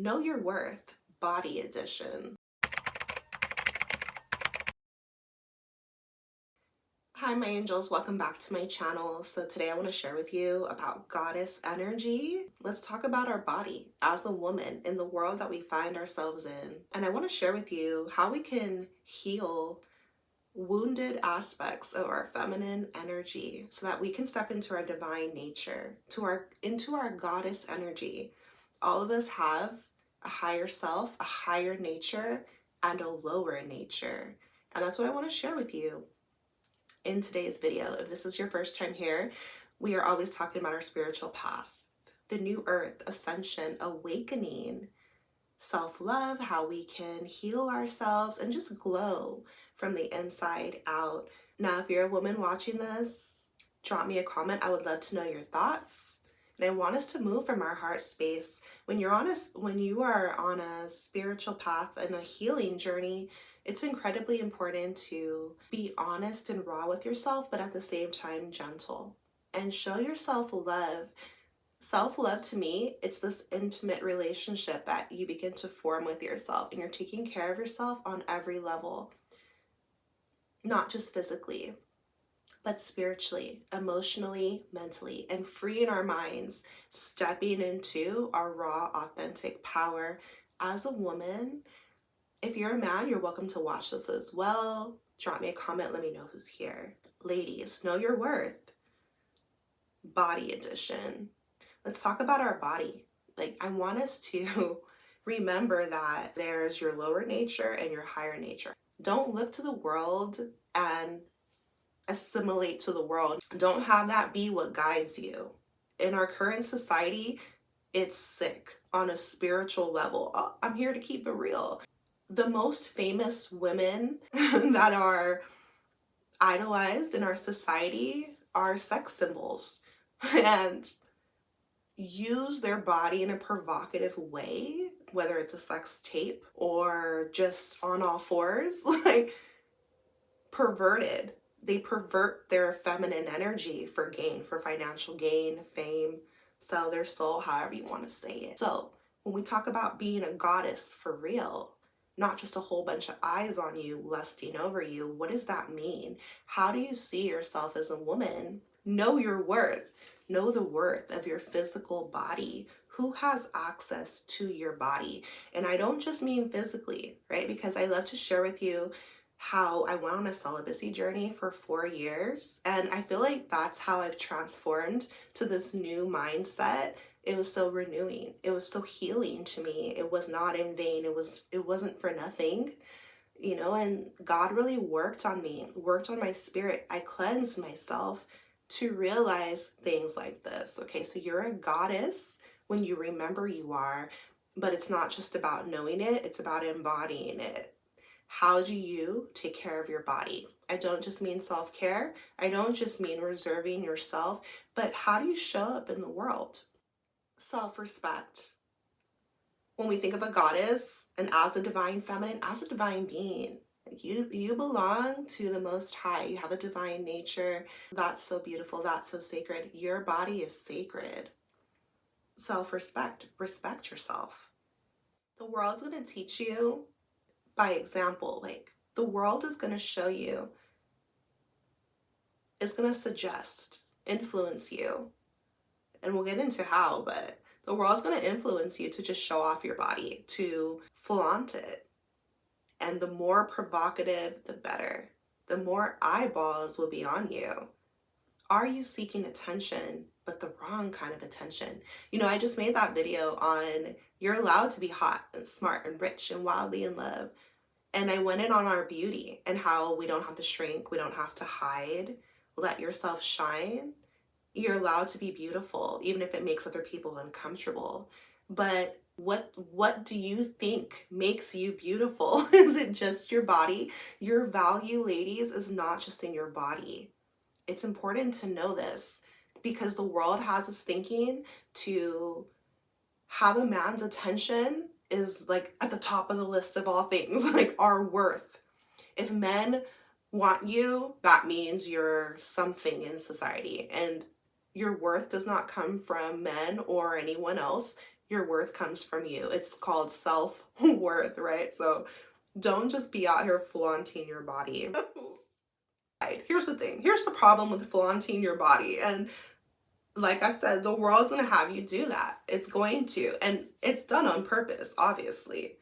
Know Your Worth, Body Edition. Hi, my angels. Welcome back to my channel. So today I want to share with you about goddess energy. Let's talk about our body as a woman in the world that we find ourselves in. And I want to share with you how we can heal wounded aspects of our feminine energy so that we can step into our divine nature, into our goddess energy. All of us have a higher self, a higher nature, and a lower nature. And that's what I want to share with you in today's video. If this is your first time here, we are always talking about our spiritual path, the new earth, ascension, awakening, self-love, how we can heal ourselves and just glow from the inside out. Now, if you're a woman watching this, drop me a comment. I would love to know your thoughts. And I want us to move from our heart space. When you are on a spiritual path and a healing journey, it's incredibly important to be honest and raw with yourself, but at the same time gentle, and show yourself love. Self-love, to me, it's this intimate relationship that you begin to form with yourself, and you're taking care of yourself on every level, not just physically, but spiritually, emotionally, mentally, and freeing our minds, stepping into our raw, authentic power as a woman. If you're a man, you're welcome to watch this as well. Drop me a comment, let me know who's here. Ladies, know your worth. Body edition. Let's talk about our body. I want us to remember that there's your lower nature and your higher nature. Don't look to the world and assimilate to the world. Don't have that be what guides you. In our current society, it's sick on a spiritual level. Oh, I'm here to keep it real. The most famous women that are idolized in our society are sex symbols and use their body in a provocative way, whether it's a sex tape or just on all fours, perverted. They pervert their feminine energy for gain, for financial gain, fame, sell their soul, however you want to say it. So when we talk about being a goddess for real, not just a whole bunch of eyes on you lusting over you, what does that mean? How do you see yourself as a woman? Know your worth. Know the worth of your physical body. Who has access to your body? And I don't just mean physically, right? Because I love to share with you how I went on a celibacy journey for 4 years. And I feel like that's how I've transformed to this new mindset. It was so renewing. It was so healing to me. It was not in vain. It wasn't for nothing, and God really worked on me, worked on my spirit. I cleansed myself to realize things like this. Okay, so you're a goddess when you remember you are, but it's not just about knowing it, it's about embodying it. How do you take care of your body? I don't just mean self-care. I don't just mean reserving yourself, but how do you show up in the world? Self-respect. When we think of a goddess and as a divine feminine, as a divine being, you belong to the Most High. You have a divine nature. That's so beautiful. That's so sacred. Your body is sacred. Self-respect. Respect yourself. The world's going to teach you by example. The world is going to show you. It's going to suggest, influence you. And we'll get into how, but the world's going to influence you to just show off your body, to flaunt it. And the more provocative, the better. The more eyeballs will be on you. Are you seeking attention, but the wrong kind of attention? I just made that video on you're allowed to be hot and smart and rich and wildly in love. And I went in on our beauty and how we don't have to shrink, we don't have to hide. Let yourself shine. You're allowed to be beautiful, even if it makes other people uncomfortable. But what do you think makes you beautiful? Is it just your body? Your value, ladies, is not just in your body. It's important to know this because the world has us thinking to have a man's attention is at the top of the list of all things, our worth. If men want you, that means you're something in society, and your worth does not come from men or anyone else. Your worth comes from you. It's called self-worth, right? So don't just be out here flaunting your body. Here's the thing. Here's the problem with flaunting your body. And like I said, the world's going to have you do that. It's going to. And it's done on purpose, obviously.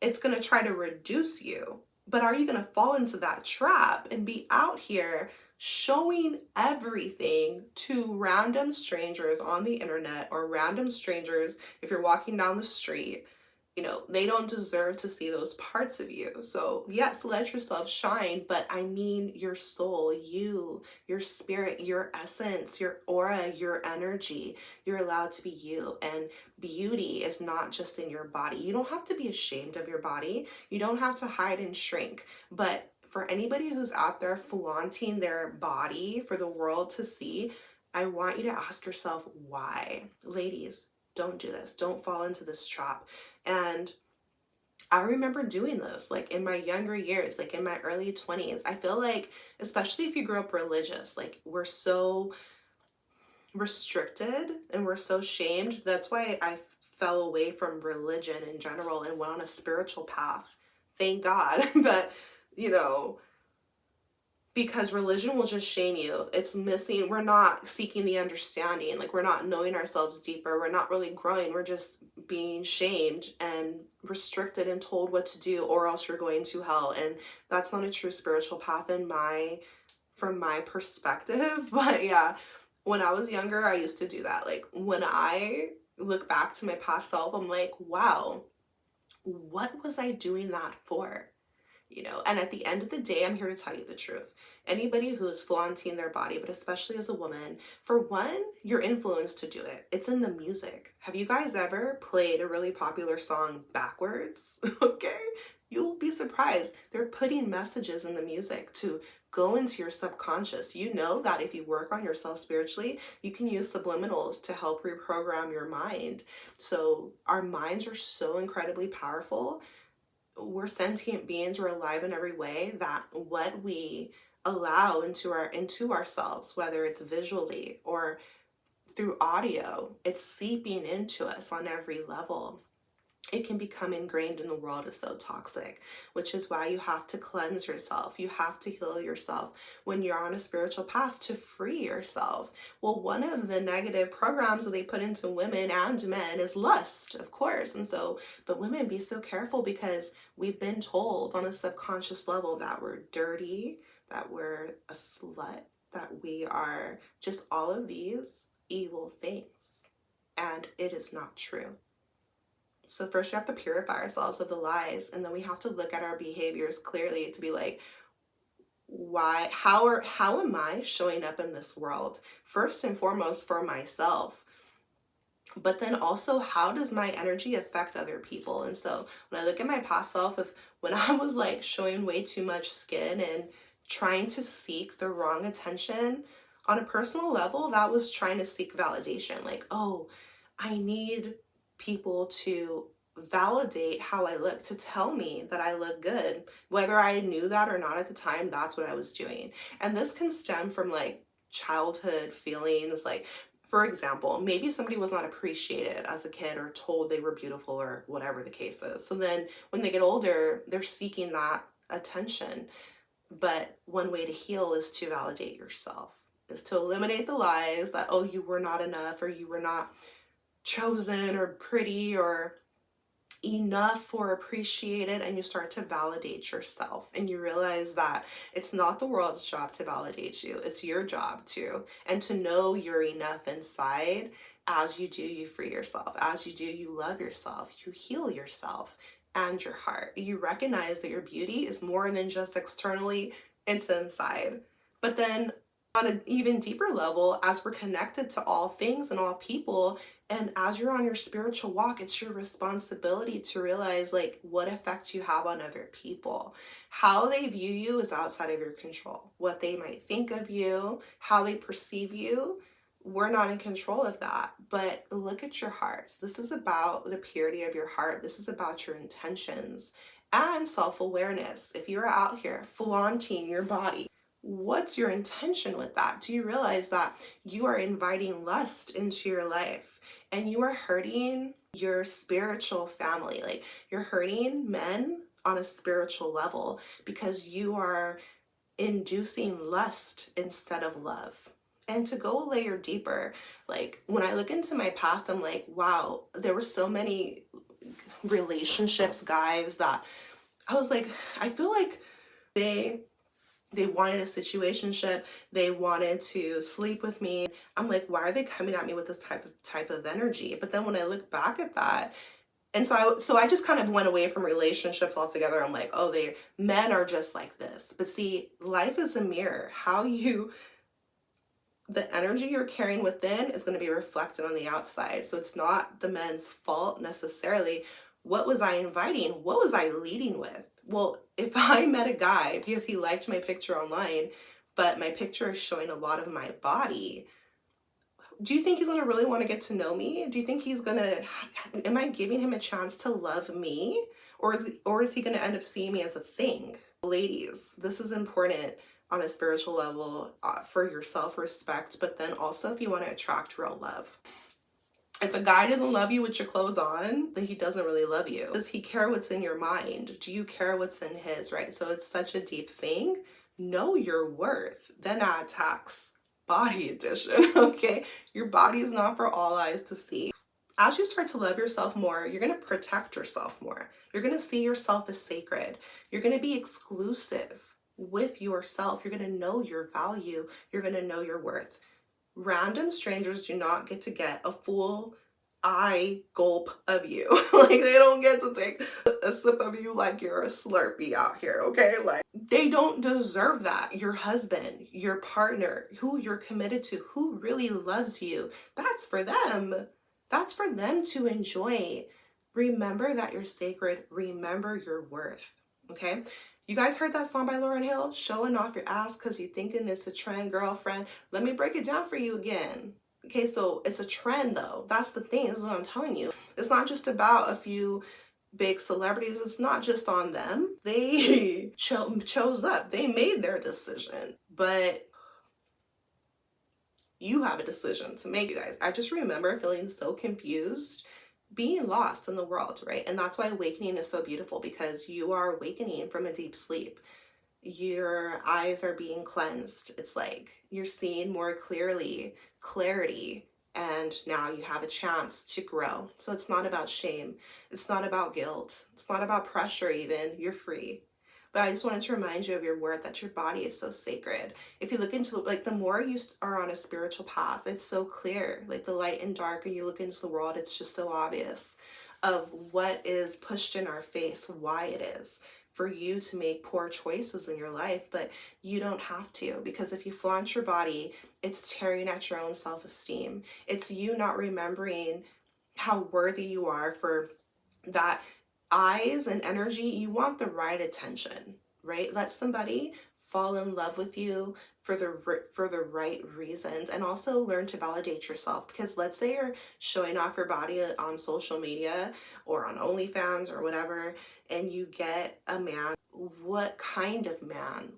It's going to try to reduce you. But are you going to fall into that trap and be out here showing everything to random strangers on the internet, or random strangers if you're walking down the street? They don't deserve to see those parts of you. So yes, let yourself shine, but I mean your soul, you, your spirit, your essence, your aura, your energy. You're allowed to be you. And beauty is not just in your body. You don't have to be ashamed of your body. You don't have to hide and shrink. But for anybody who's out there flaunting their body for the world to see, I want you to ask yourself why. Ladies, don't do this. Don't fall into this trap. And I remember doing this like in my younger years, like in my early 20s. I feel like, especially if you grew up religious, like we're so restricted and we're so shamed. That's why I fell away from religion in general and went on a spiritual path. Thank God. But, you know, because religion will just shame you. It's missing, we're not seeking the understanding, like we're not knowing ourselves deeper, we're not really growing, we're just being shamed and restricted and told what to do, or else you're going to hell. And that's not a true spiritual path from my perspective. But yeah, when I was younger, I used to do that. Like when I look back to my past self, I'm like, wow, what was I doing that for? And at the end of the day, I'm here to tell you the truth. Anybody who is flaunting their body, but especially as a woman, for one, you're influenced to do it. It's in the music. Have you guys ever played a really popular song backwards? Okay, you'll be surprised. They're putting messages in the music to go into your subconscious. You know that if you work on yourself spiritually, you can use subliminals to help reprogram your mind. So our minds are so incredibly powerful. We're sentient beings, we're alive in every way, that what we allow into ourselves, whether it's visually or through audio, it's seeping into us on every level. It can become ingrained in the world as so toxic, which is why you have to cleanse yourself. You have to heal yourself when you're on a spiritual path to free yourself. Well, one of the negative programs that they put into women and men is lust, of course. And so, but women, be so careful, because we've been told on a subconscious level that we're dirty, that we're a slut, that we are just all of these evil things. And it is not true. So first we have to purify ourselves of the lies, and then we have to look at our behaviors clearly to be like, how am I showing up in this world? First and foremost for myself. But then also, how does my energy affect other people? And so when I look at my past self, of when I was like showing way too much skin and trying to seek the wrong attention on a personal level, that was trying to seek validation. Like, oh, I need people to validate how I look, to tell me that I look good. Whether I knew that or not at the time, that's what I was doing. And this can stem from like childhood feelings. Like, for example, maybe somebody was not appreciated as a kid or told they were beautiful or whatever the case is. So then when they get older, they're seeking that attention. But one way to heal is to validate yourself, is to eliminate the lies that, oh, you were not enough, or you were not chosen or pretty or enough or appreciated, and you start to validate yourself, and you realize that it's not the world's job to validate you, it's your job to, and to know you're enough inside. As you do, you free yourself. As you do, you love yourself, you heal yourself and your heart. You recognize that your beauty is more than just externally, it's inside. But then on an even deeper level, as we're connected to all things and all people, and as you're on your spiritual walk, it's your responsibility to realize like what effect you have on other people. How they view you is outside of your control. What they might think of you, how they perceive you, we're not in control of that. But look at your hearts. This is about the purity of your heart. This is about your intentions and self-awareness. If you're out here flaunting your body, what's your intention with that? Do you realize that you are inviting lust into your life? and you are hurting your spiritual family. Like, you're hurting men on a spiritual level because you are inducing lust instead of love. And to go a layer deeper, like when I look into my past, I'm like, wow, there were so many relationships, guys, that I was like, I feel like they wanted a situationship, they wanted to sleep with me. I'm like, why are they coming at me with this type of energy? But then when I look back at that, and so I just kind of went away from relationships altogether. I'm like, oh, they men are just like this. But see, life is a mirror. The energy you're carrying within is going to be reflected on the outside. So it's not the men's fault necessarily. What was I inviting? What was I leading with? Well, if I met a guy because he liked my picture online, but my picture is showing a lot of my body, do you think he's going to really want to get to know me? Do you think he's going to, am I giving him a chance to love me? Or is he going to end up seeing me as a thing? Ladies, this is important on a spiritual level, for your self-respect, but then also if you want to attract real love. If a guy doesn't love you with your clothes on, then he doesn't really love you. Does he care what's in your mind? Do you care what's in his, right? So it's such a deep thing. Know your worth. Then add tax. Body edition, okay? Your body is not for all eyes to see. As you start to love yourself more, you're going to protect yourself more. You're going to see yourself as sacred. You're going to be exclusive with yourself. You're going to know your value. You're going to know your worth. Random strangers do not get to get a full eye gulp of you. Like, they don't get to take a sip of you like you're a Slurpee out here, okay? Like, they don't deserve that. Your husband, your partner, who you're committed to, who really loves you, that's for them. That's for them to enjoy. Remember that you're sacred. Remember your worth, okay? You guys heard that song by Lauryn Hill, Showing Off Your Ass Because You Thinking It's a Trend, Girlfriend? Let me break it down for you again. Okay, so it's a trend though. That's the thing, this is what I'm telling you. It's not just about a few big celebrities. It's not just on them. They chose up. They made their decision. But you have a decision to make, you guys. I just remember feeling so confused, being lost in the world, right? And that's why awakening is so beautiful, because you are awakening from a deep sleep. Your eyes are being cleansed. It's like you're seeing more clearly, clarity, and now you have a chance to grow. So it's not about shame. It's not about guilt. It's not about pressure even. You're free. But I just wanted to remind you of your worth, that your body is so sacred. If you look into, like, the more you are on a spiritual path, it's so clear, like the light and dark, and you look into the world, it's just so obvious of what is pushed in our face, why it is for you to make poor choices in your life. But you don't have to, because if you flaunt your body, it's tearing at your own self-esteem. It's you not remembering how worthy you are for that eyes and energy. You want the right attention, right? Let somebody fall in love with you for the right reasons, and also learn to validate yourself. Because let's say you're showing off your body on social media or on OnlyFans or whatever, and you get a man. What kind of man?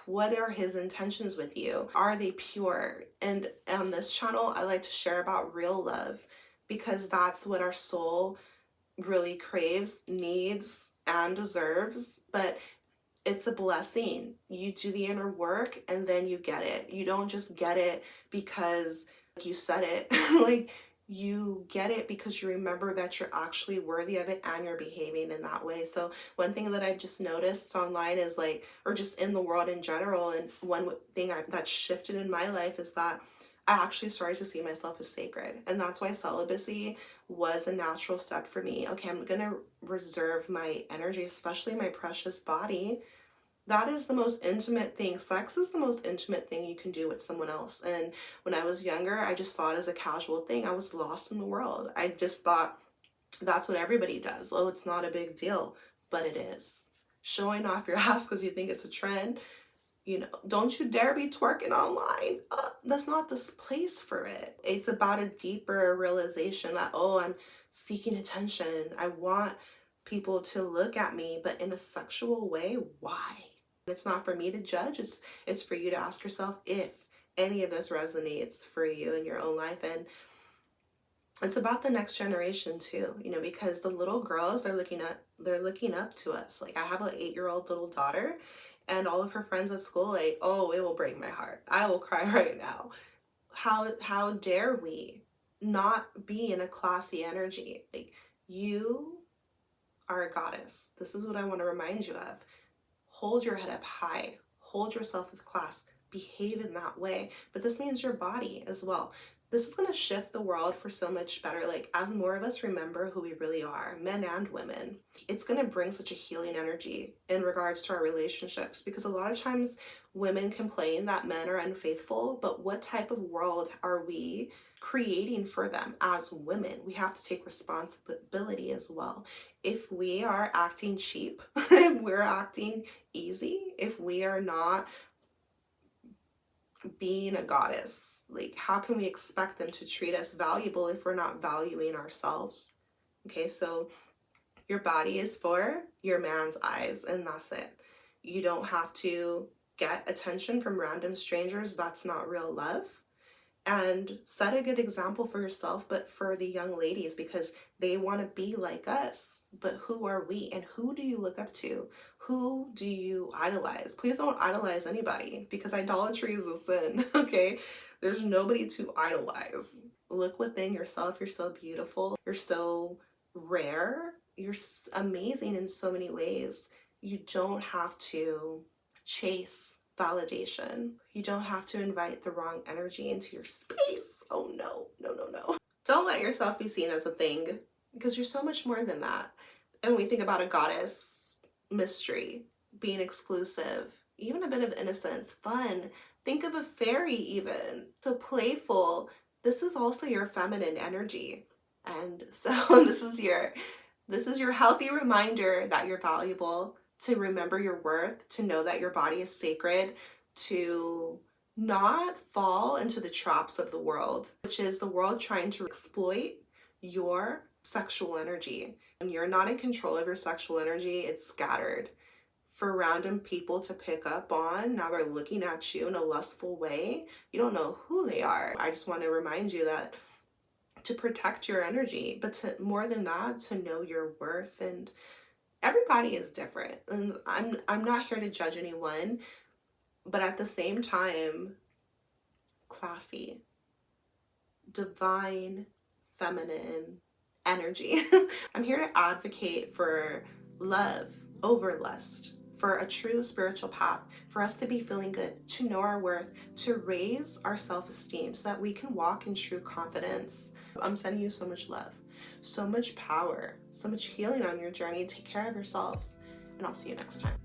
What are his intentions with you? Are they pure? And on this channel, I like to share about real love, because that's what our soul really craves, needs, and deserves. But it's a blessing. You do the inner work and then you get it. You don't just get it because you said it. Like, you get it because you remember that you're actually worthy of it and you're behaving in that way. So one thing that I've just noticed online is, like, or just in the world in general, and one thing that's shifted in my life is that I actually started to see myself as sacred. And that's why celibacy was a natural step for me. Okay, I'm gonna reserve my energy, especially my precious body. That is the most intimate thing. Sex is the most intimate thing you can do with someone else. And when I was younger, I just saw it as a casual thing. I was lost in the world. I just thought that's what everybody does. Oh, it's not a big deal, but it is. Showing off your ass because you think it's a trend. Don't you dare be twerking online. That's not this place for it. It's about a deeper realization that, oh, I'm seeking attention. I want people to look at me, but in a sexual way. Why? It's not for me to judge. It's for you to ask yourself if any of this resonates for you in your own life. And It's about the next generation too, because the little girls, they're looking up to us. Like, I have an 8-year-old little daughter, and all of her friends at school, like, oh, it will break my heart. I will cry right now. How dare we not be in a classy energy? Like, you are a goddess. This is what I want to remind you of. Hold your head up high, hold yourself with class, behave in that way. But this means your body as well. This is going to shift the world for so much better. Like, as more of us remember who we really are, men and women, it's going to bring such a healing energy in regards to our relationships, because a lot of times women complain that men are unfaithful, but what type of world are we creating for them as women? We have to take responsibility as well. If we are acting cheap, if we're acting easy, if we are not being a goddess, like, how can we expect them to treat us valuable if we're not valuing ourselves? Okay, so your body is for your man's eyes, and that's it. You don't have to get attention from random strangers. That's not real love. And set a good example for yourself, but for the young ladies, because they want to be like us. But who are we, and who do you look up to? Who do you idolize? Please don't idolize anybody, because idolatry is a sin. Okay, there's nobody to idolize. Look within yourself. You're so beautiful, you're so rare, you're amazing in so many ways. You don't have to chase validation. You don't have to invite the wrong energy into your space. Oh no, no, no, no. Don't let yourself be seen as a thing, because you're so much more than that. And when we think about a goddess, mystery, being exclusive, even a bit of innocence, fun. Think of a fairy even. So playful. This is also your feminine energy. And so this is your healthy reminder that you're valuable, to remember your worth, to know that your body is sacred, to not fall into the traps of the world, which is the world trying to exploit your sexual energy. When you're not in control of your sexual energy, it's scattered for random people to pick up on. Now they're looking at you in a lustful way. You don't know who they are. I just want to remind you that to protect your energy, but to more than that, to know your worth. And everybody is different, and I'm not here to judge anyone, but at the same time, classy, divine, feminine energy. I'm here to advocate for love over lust, for a true spiritual path, for us to be feeling good, to know our worth, to raise our self-esteem so that we can walk in true confidence. I'm sending you so much love, so much power, so much healing on your journey. Take care of yourselves, and I'll see you next time.